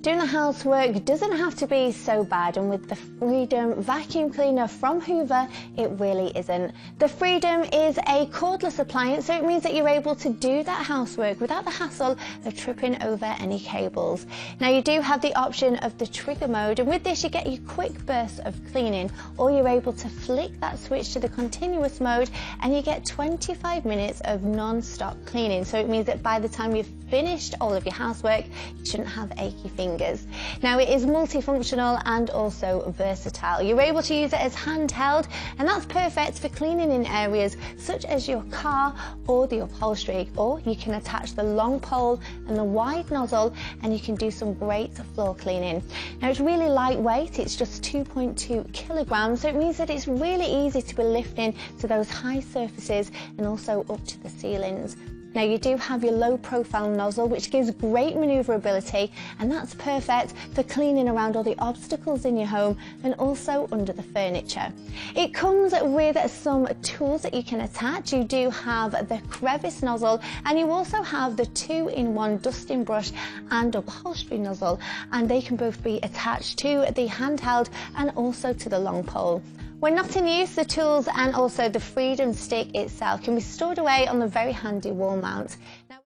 Doing the housework doesn't have to be so bad, and with the Freedom vacuum cleaner from Hoover, it really isn't. The Freedom is a cordless appliance, so it means that you're able to do that housework without the hassle of tripping over any cables. Now, you do have the option of the trigger mode, and with this you get your quick bursts of cleaning, or you're able to flick that switch to the continuous mode and you get 25 minutes of non-stop cleaning. So it means that by the time you've finished all of your housework, you shouldn't have achy fingers. Now, it is multifunctional and also versatile. You're able to use it as handheld, and that's perfect for cleaning in areas such as your car or the upholstery, or you can attach the long pole and the wide nozzle and you can do some great floor cleaning. Now, it's really lightweight, it's just 2.2 kilograms, so it means that it's really easy to be lifting to those high surfaces and also up to the ceilings. Now, you do have your low profile nozzle, which gives great manoeuvrability, and that's perfect for cleaning around all the obstacles in your home and also under the furniture. It comes with some tools that you can attach. You do have the crevice nozzle, and you also have the 2-in-1 dusting brush and upholstery nozzle, and they can both be attached to the handheld and also to the long pole. When not in use, the tools and also the Freedom stick itself can be stored away on the very handy wall mount. Now,